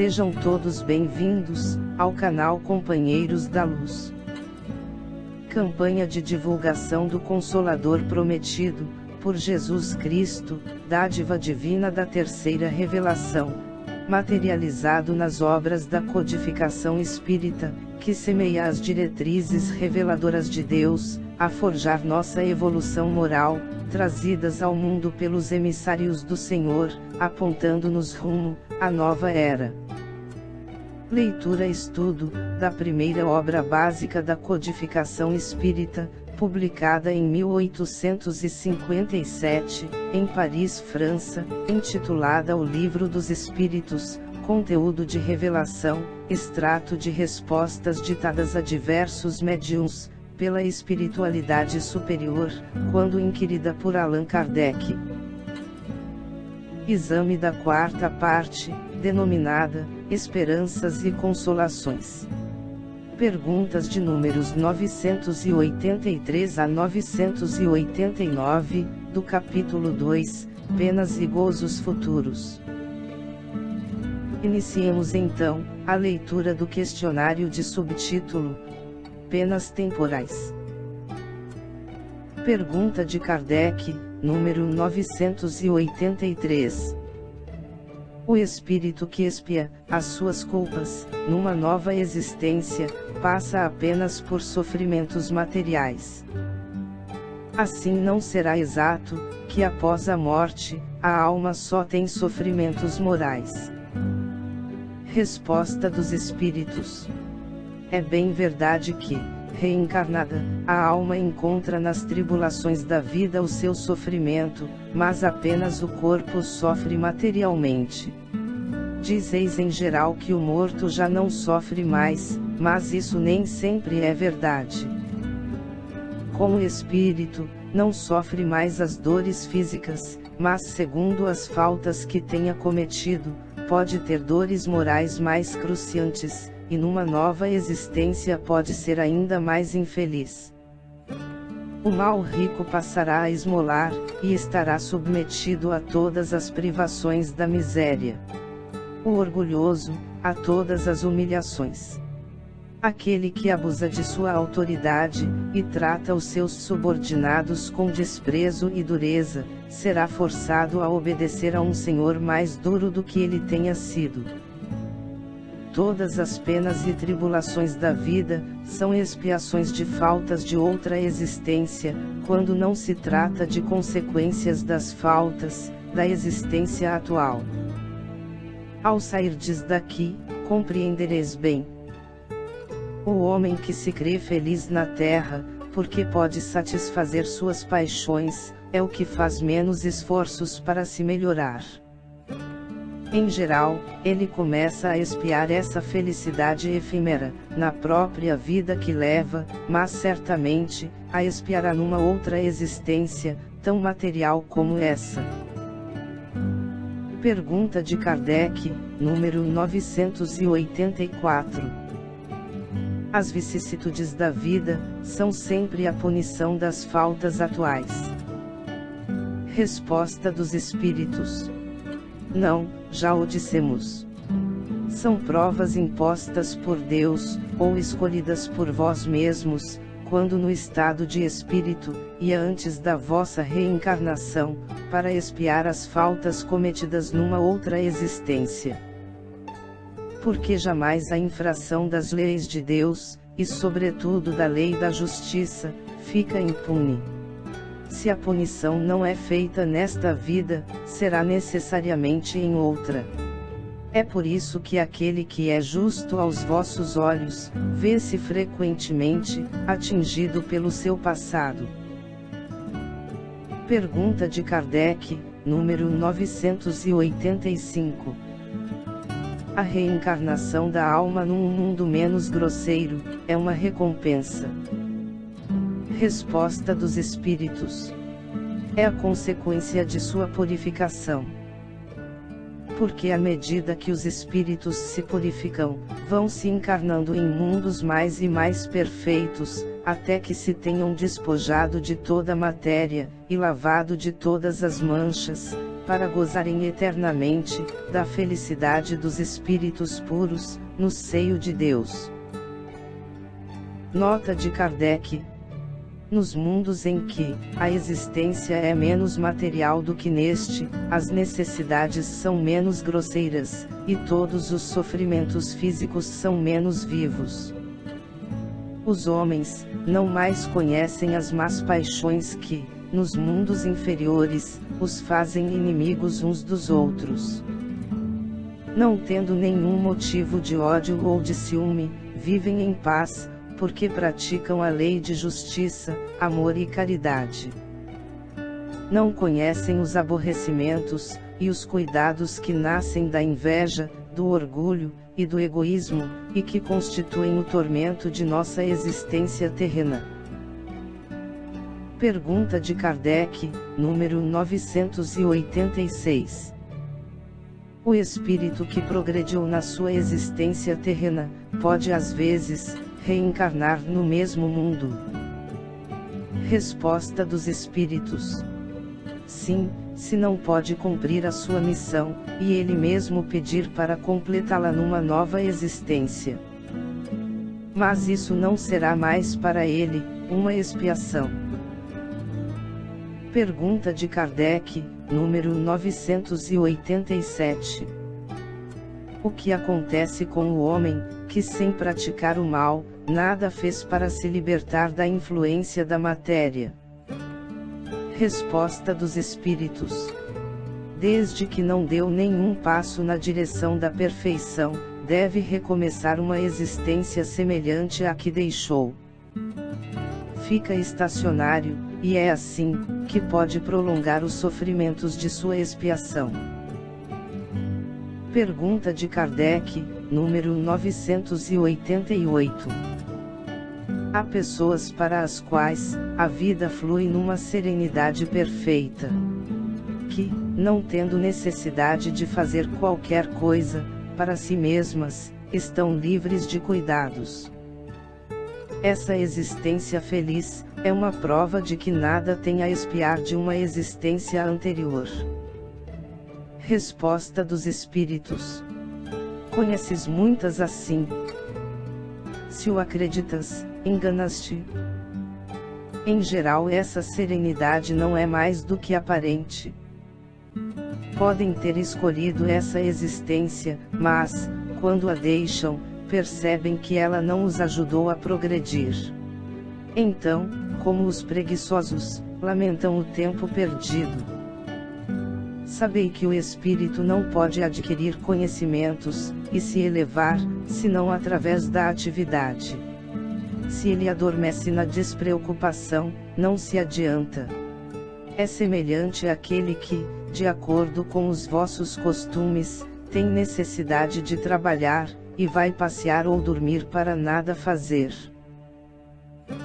Sejam todos bem-vindos ao canal Companheiros da Luz. Campanha de divulgação do Consolador Prometido, por Jesus Cristo, dádiva divina da terceira revelação, materializado nas obras da codificação espírita, que semeia as diretrizes reveladoras de Deus, a forjar nossa evolução moral, trazidas ao mundo pelos emissários do Senhor, apontando-nos rumo à nova era. Leitura-estudo da primeira obra básica da codificação espírita, publicada em 1857, em Paris, França, intitulada O Livro dos Espíritos, conteúdo de revelação, extrato de respostas ditadas a diversos médiuns, pela espiritualidade superior, quando inquirida por Allan Kardec. Exame da quarta parte, denominada Esperanças e Consolações. Perguntas de números 983 a 989, do capítulo 2, Penas e Gozos Futuros. Iniciemos então a leitura do questionário de subtítulo: Penas temporais. Pergunta de Kardec, número 983. O espírito que expia as suas culpas, numa nova existência, passa apenas por sofrimentos materiais. Assim não será exato, que após a morte, a alma só tem sofrimentos morais. Resposta dos espíritos. É bem verdade que, reencarnada, a alma encontra nas tribulações da vida o seu sofrimento, mas apenas o corpo sofre materialmente. Dizeis em geral que o morto já não sofre mais, mas isso nem sempre é verdade. Com o espírito, não sofre mais as dores físicas, mas segundo as faltas que tenha cometido, pode ter dores morais mais cruciantes, e numa nova existência pode ser ainda mais infeliz. O mal rico passará a esmolar, e estará submetido a todas as privações da miséria. O orgulhoso, a todas as humilhações. Aquele que abusa de sua autoridade, e trata os seus subordinados com desprezo e dureza, será forçado a obedecer a um senhor mais duro do que ele tenha sido. Todas as penas e tribulações da vida, são expiações de faltas de outra existência, quando não se trata de consequências das faltas, da existência atual. Ao sairdes daqui, compreendereis bem. O homem que se crê feliz na terra, porque pode satisfazer suas paixões, é o que faz menos esforços para se melhorar. Em geral, ele começa a expiar essa felicidade efêmera, na própria vida que leva, mas certamente, a expiará numa outra existência, tão material como essa. Pergunta de Kardec, número 984. As vicissitudes da vida, são sempre a punição das faltas atuais. Resposta dos espíritos. Não, já o dissemos. São provas impostas por Deus, ou escolhidas por vós mesmos, quando no estado de espírito, e antes da vossa reencarnação, para expiar as faltas cometidas numa outra existência. Porque jamais a infração das leis de Deus, e sobretudo da lei da justiça, fica impune. Se a punição não é feita nesta vida, será necessariamente em outra. É por isso que aquele que é justo aos vossos olhos, vê-se frequentemente atingido pelo seu passado. Pergunta de Kardec, número 985. A reencarnação da alma num mundo menos grosseiro, é uma recompensa. Resposta dos espíritos. É a consequência de sua purificação. Porque à medida que os espíritos se purificam, vão se encarnando em mundos mais e mais perfeitos, até que se tenham despojado de toda a matéria, e lavado de todas as manchas, para gozarem eternamente da felicidade dos espíritos puros, no seio de Deus. Nota de Kardec: nos mundos em que a existência é menos material do que neste, as necessidades são menos grosseiras, e todos os sofrimentos físicos são menos vivos. Os homens não mais conhecem as más paixões que, nos mundos inferiores, os fazem inimigos uns dos outros. Não tendo nenhum motivo de ódio ou de ciúme, vivem em paz, porque praticam a lei de justiça, amor e caridade. Não conhecem os aborrecimentos e os cuidados que nascem da inveja, do orgulho e do egoísmo, e que constituem o tormento de nossa existência terrena. Pergunta de Kardec, número 986. O espírito que progrediu na sua existência terrena, pode às vezes reencarnar no mesmo mundo? Resposta dos espíritos: sim, se não pode cumprir a sua missão, e ele mesmo pedir para completá-la numa nova existência. Mas isso não será mais para ele uma expiação. Pergunta de Kardec, número 987. O que acontece com o homem, que sem praticar o mal, nada fez para se libertar da influência da matéria? Resposta dos espíritos: desde que não deu nenhum passo na direção da perfeição, deve recomeçar uma existência semelhante à que deixou. Fica estacionário, e é assim que pode prolongar os sofrimentos de sua expiação. Pergunta de Kardec, número 988. Há pessoas para as quais a vida flui numa serenidade perfeita, que, não tendo necessidade de fazer qualquer coisa para si mesmas, estão livres de cuidados. Essa existência feliz é uma prova de que nada tem a expiar de uma existência anterior. Resposta dos espíritos: conheces muitas assim. Se o acreditas, enganas-te. Em geral, essa serenidade não é mais do que aparente. Podem ter escolhido essa existência, mas, quando a deixam, percebem que ela não os ajudou a progredir. Então, como os preguiçosos, lamentam o tempo perdido. Sabei que o espírito não pode adquirir conhecimentos, e se elevar, senão através da atividade. Se ele adormece na despreocupação, não se adianta. É semelhante àquele que, de acordo com os vossos costumes, tem necessidade de trabalhar, e vai passear ou dormir para nada fazer.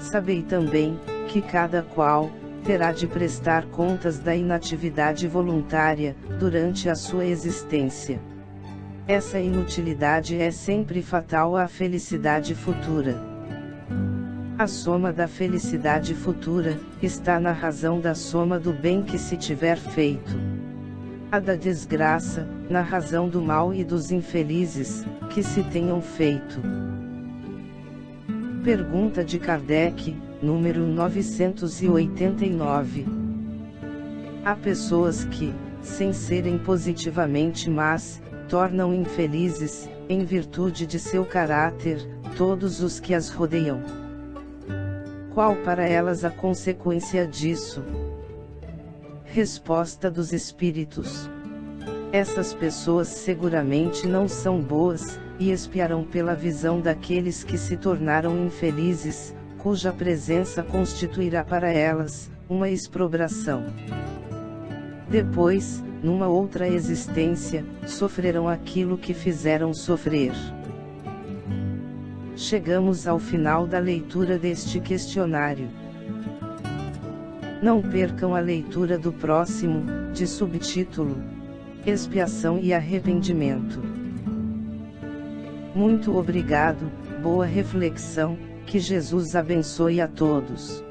Sabei também, que cada qual terá de prestar contas da inatividade voluntária, durante a sua existência. Essa inutilidade é sempre fatal à felicidade futura. A soma da felicidade futura, está na razão da soma do bem que se tiver feito. A da desgraça, na razão do mal e dos infelizes, que se tenham feito. Pergunta de Kardec, número 989. Há pessoas que, sem serem positivamente más, tornam infelizes, em virtude de seu caráter, todos os que as rodeiam. Qual para elas a consequência disso? Resposta dos espíritos: essas pessoas seguramente não são boas, e expiarão pela visão daqueles que se tornaram infelizes, cuja presença constituirá para elas uma exprobração. Depois, numa outra existência, sofrerão aquilo que fizeram sofrer. Chegamos ao final da leitura deste questionário. Não percam a leitura do próximo, de subtítulo: Expiação e Arrependimento. Muito obrigado, boa reflexão, que Jesus abençoe a todos.